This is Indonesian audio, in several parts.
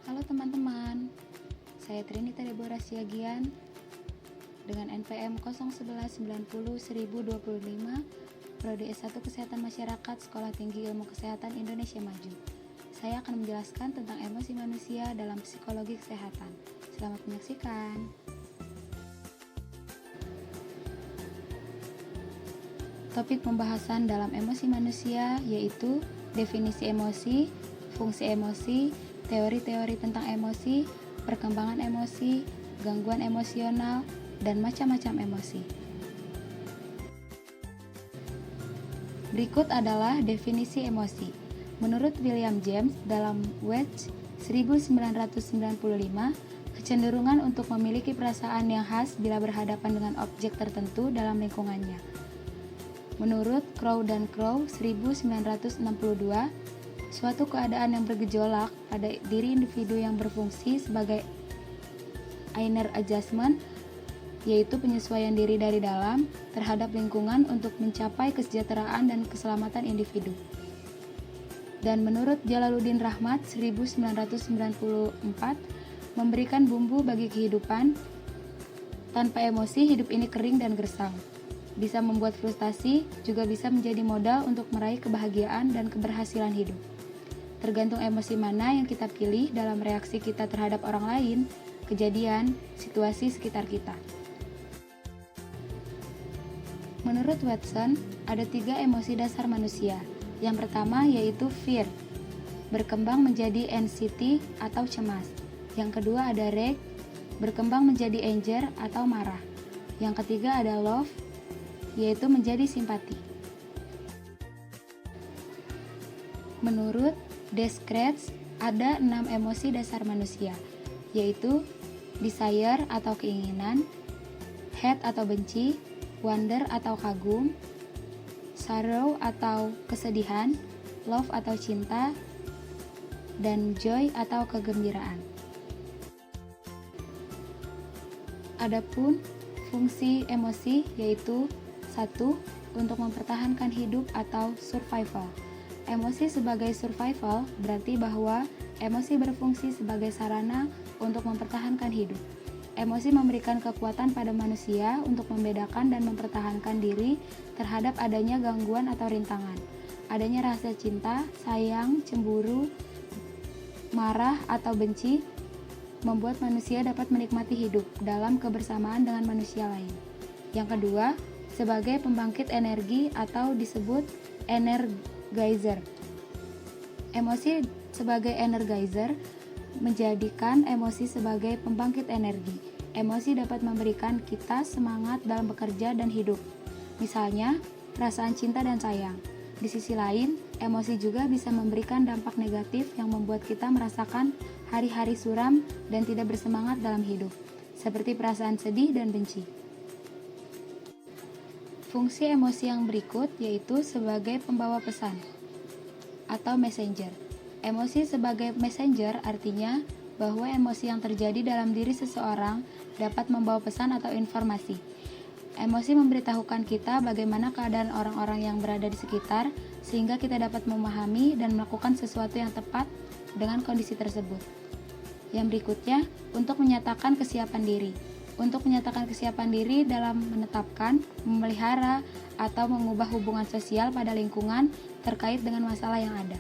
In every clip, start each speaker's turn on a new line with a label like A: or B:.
A: Halo teman-teman, saya Trinita Deborah Siagian dengan NPM 011901025 Prodi S1 Kesehatan Masyarakat Sekolah Tinggi Ilmu Kesehatan Indonesia Maju. Saya akan menjelaskan tentang emosi manusia dalam psikologi kesehatan. Selamat menyaksikan. Topik pembahasan dalam emosi manusia yaitu definisi emosi, fungsi emosi, teori-teori tentang emosi, perkembangan emosi, gangguan emosional, dan macam-macam emosi. Berikut adalah definisi emosi. Menurut William James dalam Wedge 1995, kecenderungan untuk memiliki perasaan yang khas bila berhadapan dengan objek tertentu dalam lingkungannya. Menurut Crow dan Crow 1962, suatu keadaan yang bergejolak pada diri individu yang berfungsi sebagai inner adjustment, yaitu penyesuaian diri dari dalam terhadap lingkungan untuk mencapai kesejahteraan dan keselamatan individu. Dan menurut Jalaluddin Rahmat 1994, memberikan bumbu bagi kehidupan. Tanpa emosi, hidup ini kering dan gersang. Bisa membuat frustasi, juga bisa menjadi modal untuk meraih kebahagiaan dan keberhasilan hidup. Tergantung emosi mana yang kita pilih dalam reaksi kita terhadap orang lain, kejadian, situasi sekitar kita. Menurut Watson, ada 3 emosi dasar manusia. Yang pertama yaitu fear, berkembang menjadi anxiety atau cemas. Yang kedua ada rage, berkembang menjadi anger atau marah. Yang ketiga ada love, yaitu menjadi simpati. Menurut Descartes, ada 6 emosi dasar manusia, yaitu desire atau keinginan, hate atau benci, wonder atau kagum, sorrow atau kesedihan, love atau cinta, dan joy atau kegembiraan. Adapun fungsi emosi yaitu 1. Untuk mempertahankan hidup atau survival. Emosi sebagai survival berarti bahwa emosi berfungsi sebagai sarana untuk mempertahankan hidup. Emosi memberikan kekuatan pada manusia untuk membedakan dan mempertahankan diri terhadap adanya gangguan atau rintangan. Adanya rasa cinta, sayang, cemburu, marah, atau benci membuat manusia dapat menikmati hidup dalam kebersamaan dengan manusia lain. Yang kedua, sebagai pembangkit energi atau disebut energizer. Emosi sebagai energizer menjadikan emosi sebagai pembangkit energi. Emosi dapat memberikan kita semangat dalam bekerja dan hidup. Misalnya, perasaan cinta dan sayang. Di sisi lain, emosi juga bisa memberikan dampak negatif yang membuat kita merasakan hari-hari suram dan tidak bersemangat dalam hidup, seperti perasaan sedih dan benci. Fungsi emosi yang berikut yaitu sebagai pembawa pesan atau messenger. Emosi sebagai messenger artinya bahwa emosi yang terjadi dalam diri seseorang dapat membawa pesan atau informasi. Emosi memberitahukan kita bagaimana keadaan orang-orang yang berada di sekitar sehingga kita dapat memahami dan melakukan sesuatu yang tepat dengan kondisi tersebut. Yang berikutnya, untuk menyatakan kesiapan diri. Untuk menyatakan kesiapan diri dalam menetapkan, memelihara, atau mengubah hubungan sosial pada lingkungan terkait dengan masalah yang ada.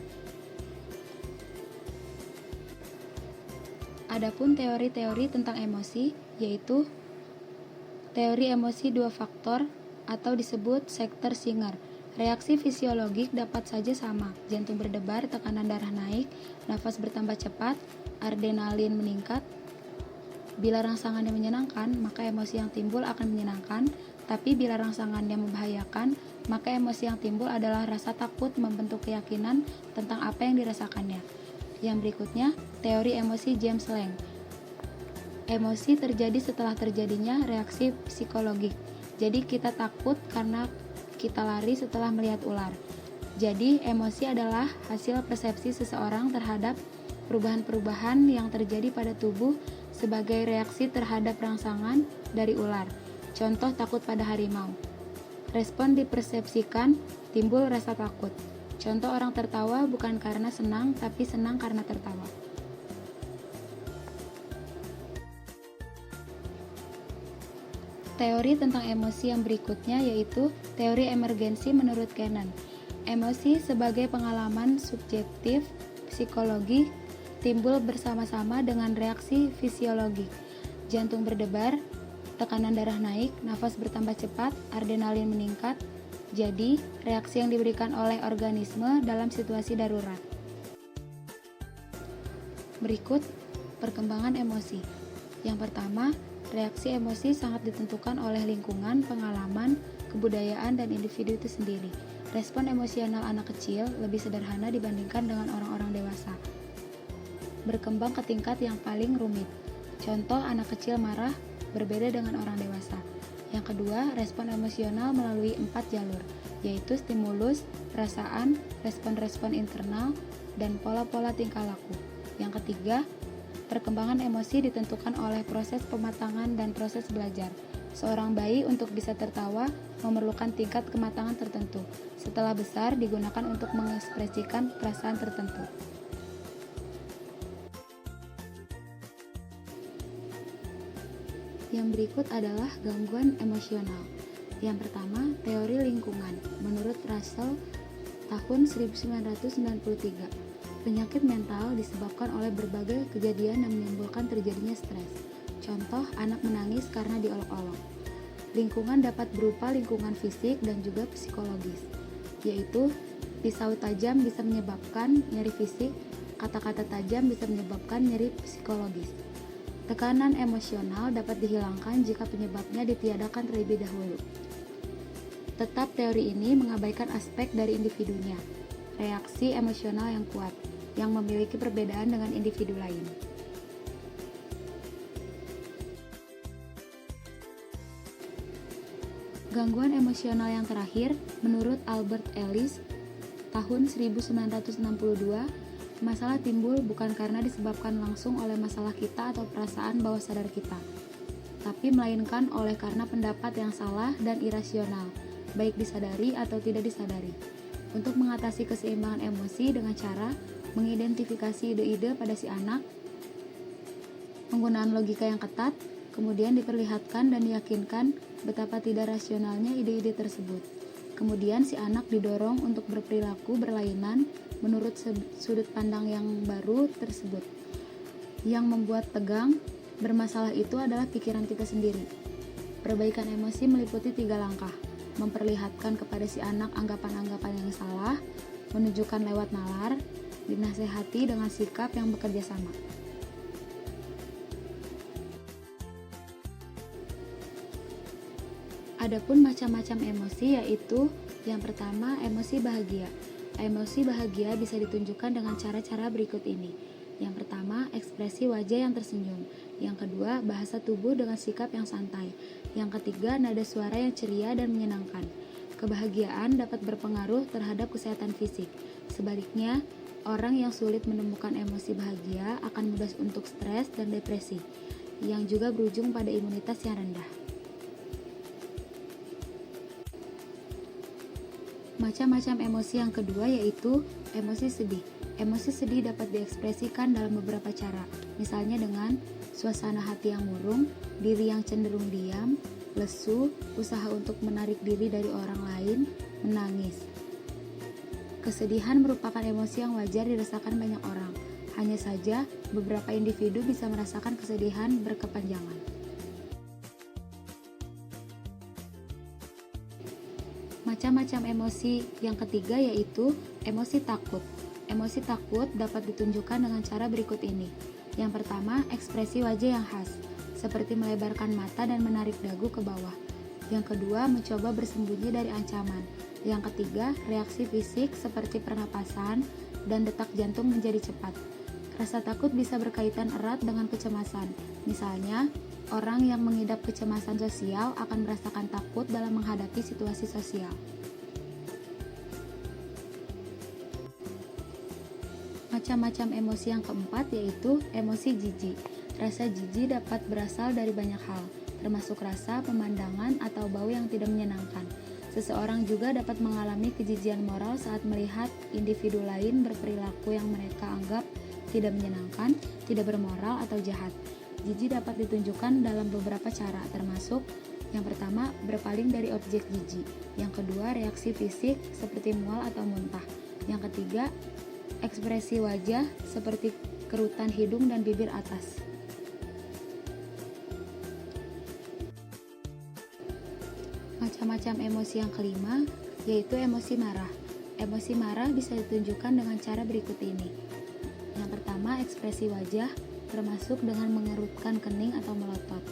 A: Adapun teori-teori tentang emosi, yaitu teori emosi 2 faktor atau disebut Schechter Singer. Reaksi fisiologik dapat saja sama, jantung berdebar, tekanan darah naik, nafas bertambah cepat, adrenalin meningkat. Bila rangsangannya menyenangkan, maka emosi yang timbul akan menyenangkan, tapi bila rangsangannya membahayakan, maka emosi yang timbul adalah rasa takut membentuk keyakinan tentang apa yang dirasakannya. Yang berikutnya, teori emosi James Lange. Emosi terjadi setelah terjadinya reaksi psikologik. Jadi kita takut karena kita lari setelah melihat ular. Jadi emosi adalah hasil persepsi seseorang terhadap perubahan-perubahan yang terjadi pada tubuh sebagai reaksi terhadap rangsangan dari ular. Contoh takut pada harimau. Respon dipersepsikan, timbul rasa takut. Contoh orang tertawa bukan karena senang, tapi senang karena tertawa. Teori tentang emosi yang berikutnya yaitu teori emergensi menurut Cannon. Emosi sebagai pengalaman subjektif psikologi timbul bersama-sama dengan reaksi fisiologi. Jantung berdebar, tekanan darah naik, nafas bertambah cepat, adrenalin meningkat. Jadi, reaksi yang diberikan oleh organisme dalam situasi darurat. Berikut perkembangan emosi. Yang pertama, reaksi emosi sangat ditentukan oleh lingkungan, pengalaman, kebudayaan, dan individu itu sendiri. Respon emosional anak kecil lebih sederhana dibandingkan dengan orang-orang dewasa. Berkembang ke tingkat yang paling rumit. Contoh, anak kecil marah berbeda dengan orang dewasa. Yang kedua, respon emosional melalui 4 jalur, yaitu stimulus, perasaan, respon-respon internal, dan pola-pola tingkah laku. Yang ketiga, perkembangan emosi ditentukan oleh proses pematangan dan proses belajar. Seorang bayi untuk bisa tertawa memerlukan tingkat kematangan tertentu. Setelah besar, digunakan untuk mengekspresikan perasaan tertentu. Yang berikut adalah gangguan emosional. Yang pertama, teori lingkungan. Menurut Russell, tahun 1993, penyakit mental disebabkan oleh berbagai kejadian yang menimbulkan terjadinya stres. Contoh, anak menangis karena diolok-olok. Lingkungan dapat berupa lingkungan fisik dan juga psikologis, yaitu pisau tajam bisa menyebabkan nyeri fisik, kata-kata tajam bisa menyebabkan nyeri psikologis. Tekanan emosional dapat dihilangkan jika penyebabnya ditiadakan terlebih dahulu. Tetap teori ini mengabaikan aspek dari individunya, reaksi emosional yang kuat, yang memiliki perbedaan dengan individu lain. Gangguan emosional yang terakhir, menurut Albert Ellis, tahun 1962, masalah timbul bukan karena disebabkan langsung oleh masalah kita atau perasaan bawah sadar kita, tapi melainkan oleh karena pendapat yang salah dan irasional, baik disadari atau tidak disadari. Untuk mengatasi keseimbangan emosi dengan cara mengidentifikasi ide-ide pada si anak, penggunaan logika yang ketat, kemudian diperlihatkan dan diyakinkan betapa tidak rasionalnya ide-ide tersebut. Kemudian si anak didorong untuk berperilaku berlainan menurut sudut pandang yang baru tersebut. Yang membuat tegang, bermasalah itu adalah pikiran kita sendiri. Perbaikan emosi meliputi 3 langkah. Memperlihatkan kepada si anak anggapan-anggapan yang salah, menunjukkan lewat nalar, dinasehati dengan sikap yang bekerja sama. Adapun macam-macam emosi yaitu yang pertama, emosi bahagia. Emosi bahagia bisa ditunjukkan dengan cara-cara berikut ini. Yang pertama, ekspresi wajah yang tersenyum. Yang kedua, bahasa tubuh dengan sikap yang santai. Yang ketiga, nada suara yang ceria dan menyenangkan. Kebahagiaan dapat berpengaruh terhadap kesehatan fisik. Sebaliknya, orang yang sulit menemukan emosi bahagia akan mudah untuk stres dan depresi, yang juga berujung pada imunitas yang rendah. Macam-macam emosi yang kedua yaitu emosi sedih. Emosi sedih dapat diekspresikan dalam beberapa cara, misalnya dengan suasana hati yang murung, diri yang cenderung diam, lesu, usaha untuk menarik diri dari orang lain, menangis. Kesedihan merupakan emosi yang wajar dirasakan banyak orang. Hanya saja, beberapa individu bisa merasakan kesedihan berkepanjangan. Macam-macam emosi yang ketiga yaitu emosi takut. Emosi takut dapat ditunjukkan dengan cara berikut ini. Yang pertama, ekspresi wajah yang khas, seperti melebarkan mata dan menarik dagu ke bawah. Yang kedua, mencoba bersembunyi dari ancaman. Yang ketiga, reaksi fisik seperti pernapasan dan detak jantung menjadi cepat. Rasa takut bisa berkaitan erat dengan kecemasan. Misalnya, orang yang mengidap kecemasan sosial akan merasakan takut dalam menghadapi situasi sosial. Macam-macam emosi yang keempat yaitu emosi jijik. Rasa jijik dapat berasal dari banyak hal, termasuk rasa, pemandangan, atau bau yang tidak menyenangkan. Seseorang juga dapat mengalami kejijian moral saat melihat individu lain berperilaku yang mereka anggap tidak menyenangkan, tidak bermoral, atau jahat. Jijik dapat ditunjukkan dalam beberapa cara, termasuk Yang pertama, berpaling dari objek jijik. Yang kedua, reaksi fisik seperti mual atau muntah. Yang ketiga, ekspresi wajah seperti kerutan hidung dan bibir atas. Macam-macam emosi yang kelima, yaitu emosi marah. Emosi marah bisa ditunjukkan dengan cara berikut ini. Yang pertama, ekspresi wajah, termasuk dengan mengerutkan kening atau melotot.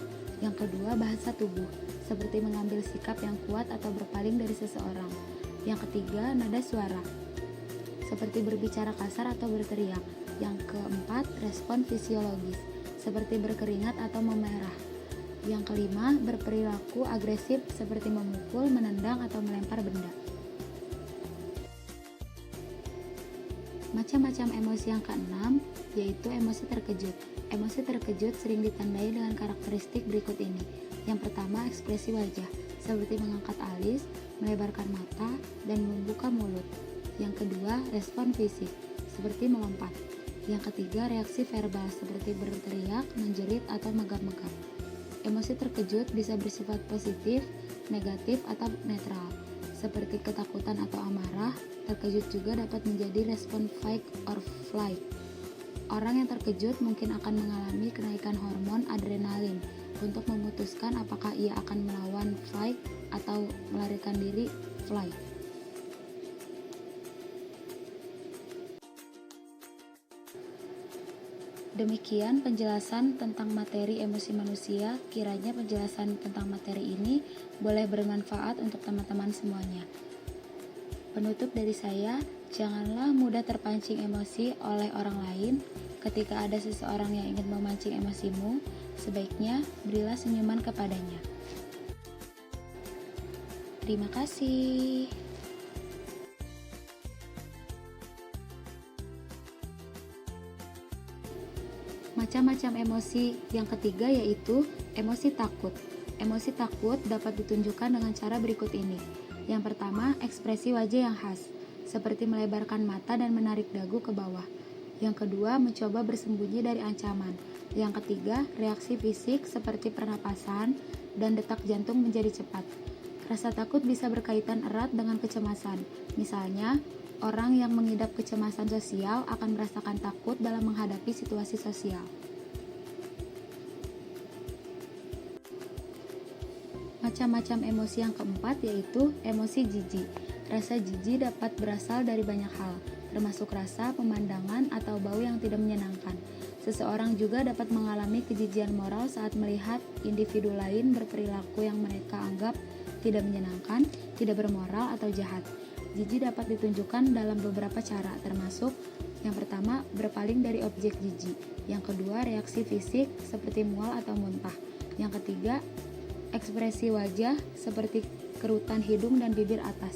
A: Yang kedua, bahasa tubuh, seperti mengambil sikap yang kuat atau berpaling dari seseorang. Yang ketiga, nada suara, seperti berbicara kasar atau berteriak. Yang keempat, respon fisiologis, seperti berkeringat atau memerah. Yang kelima, berperilaku agresif seperti memukul, menendang, atau melempar benda. Macam-macam emosi yang keenam, yaitu emosi terkejut. Emosi terkejut sering ditandai dengan karakteristik berikut ini. Yang pertama, ekspresi wajah, seperti mengangkat alis, melebarkan mata, dan membuka mulut. Yang kedua, respon fisik, seperti melompat. Yang ketiga, reaksi verbal, seperti berteriak, menjerit, atau megap-megap. Emosi terkejut bisa bersifat positif, negatif, atau netral, seperti ketakutan atau amarah. Terkejut juga dapat menjadi respon fight or flight. Orang yang terkejut mungkin akan mengalami kenaikan hormon adrenalin untuk memutuskan apakah ia akan melawan fight atau melarikan diri flight. Demikian penjelasan tentang materi emosi manusia. Kiranya penjelasan tentang materi ini boleh bermanfaat untuk teman-teman semuanya. Penutup dari saya, janganlah mudah terpancing emosi oleh orang lain. Ketika ada seseorang yang ingin memancing emosimu, sebaiknya berilah senyuman kepadanya. Terima kasih. Macam-macam emosi yang ketiga yaitu emosi takut. Emosi takut dapat ditunjukkan dengan cara berikut ini. Yang pertama, ekspresi wajah yang khas, seperti melebarkan mata dan menarik dagu ke bawah. Yang kedua, mencoba bersembunyi dari ancaman. Yang ketiga, reaksi fisik seperti pernapasan dan detak jantung menjadi cepat. Rasa takut bisa berkaitan erat dengan kecemasan. Misalnya, orang yang mengidap kecemasan sosial akan merasakan takut dalam menghadapi situasi sosial. Macam-macam emosi yang keempat yaitu emosi jijik. Rasa jijik dapat berasal dari banyak hal, termasuk rasa, pemandangan, atau bau yang tidak menyenangkan. Seseorang juga dapat mengalami kejijian moral saat melihat individu lain berperilaku yang mereka anggap tidak menyenangkan, tidak bermoral, atau jahat. Jijik dapat ditunjukkan dalam beberapa cara, termasuk yang pertama, berpaling dari objek jijik. Yang kedua, reaksi fisik seperti mual atau muntah. Yang ketiga, ekspresi wajah seperti kerutan hidung dan bibir atas.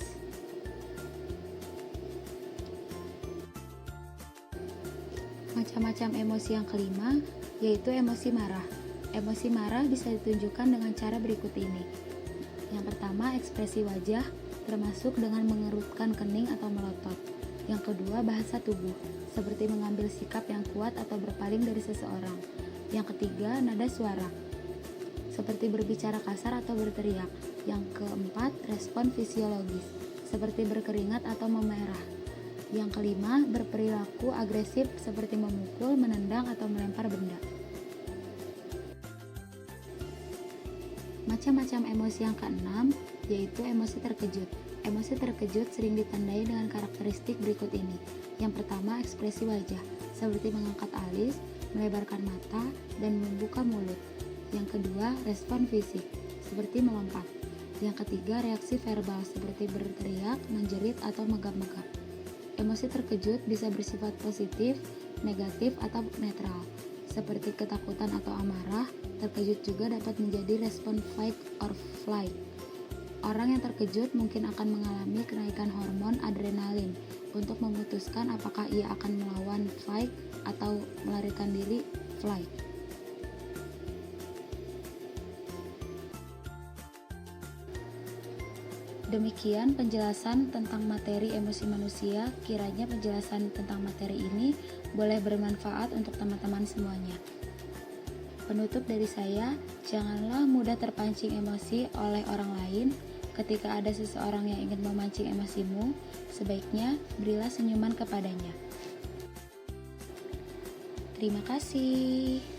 A: Macam-macam emosi yang kelima, yaitu emosi marah. Emosi marah bisa ditunjukkan dengan cara berikut ini. Yang pertama, ekspresi wajah, termasuk dengan mengerutkan kening atau melotot. Yang kedua, bahasa tubuh, seperti mengambil sikap yang kuat atau berpaling dari seseorang. Yang ketiga, nada suara, seperti berbicara kasar atau berteriak. Yang keempat, respon fisiologis, seperti berkeringat atau memerah. Yang kelima, berperilaku agresif seperti memukul, menendang, atau melempar benda. Macam-macam emosi yang keenam, yaitu emosi terkejut. Emosi terkejut sering ditandai dengan karakteristik berikut ini. Yang pertama, ekspresi wajah, seperti mengangkat alis, melebarkan mata, dan membuka mulut. Yang kedua, respon fisik, seperti melompat. Yang ketiga, reaksi verbal, seperti berteriak, menjerit, atau megap-megap. Emosi terkejut bisa bersifat positif, negatif, atau netral, seperti ketakutan atau amarah. Terkejut juga dapat menjadi respon fight or flight. Orang yang terkejut mungkin akan mengalami kenaikan hormon adrenalin untuk memutuskan apakah ia akan melawan fight atau melarikan diri flight. Demikian penjelasan tentang materi emosi manusia. Kiranya penjelasan tentang materi ini boleh bermanfaat untuk teman-teman semuanya. Penutup dari saya, janganlah mudah terpancing emosi oleh orang lain. Ketika ada seseorang yang ingin memancing emosimu, sebaiknya berilah senyuman kepadanya. Terima kasih.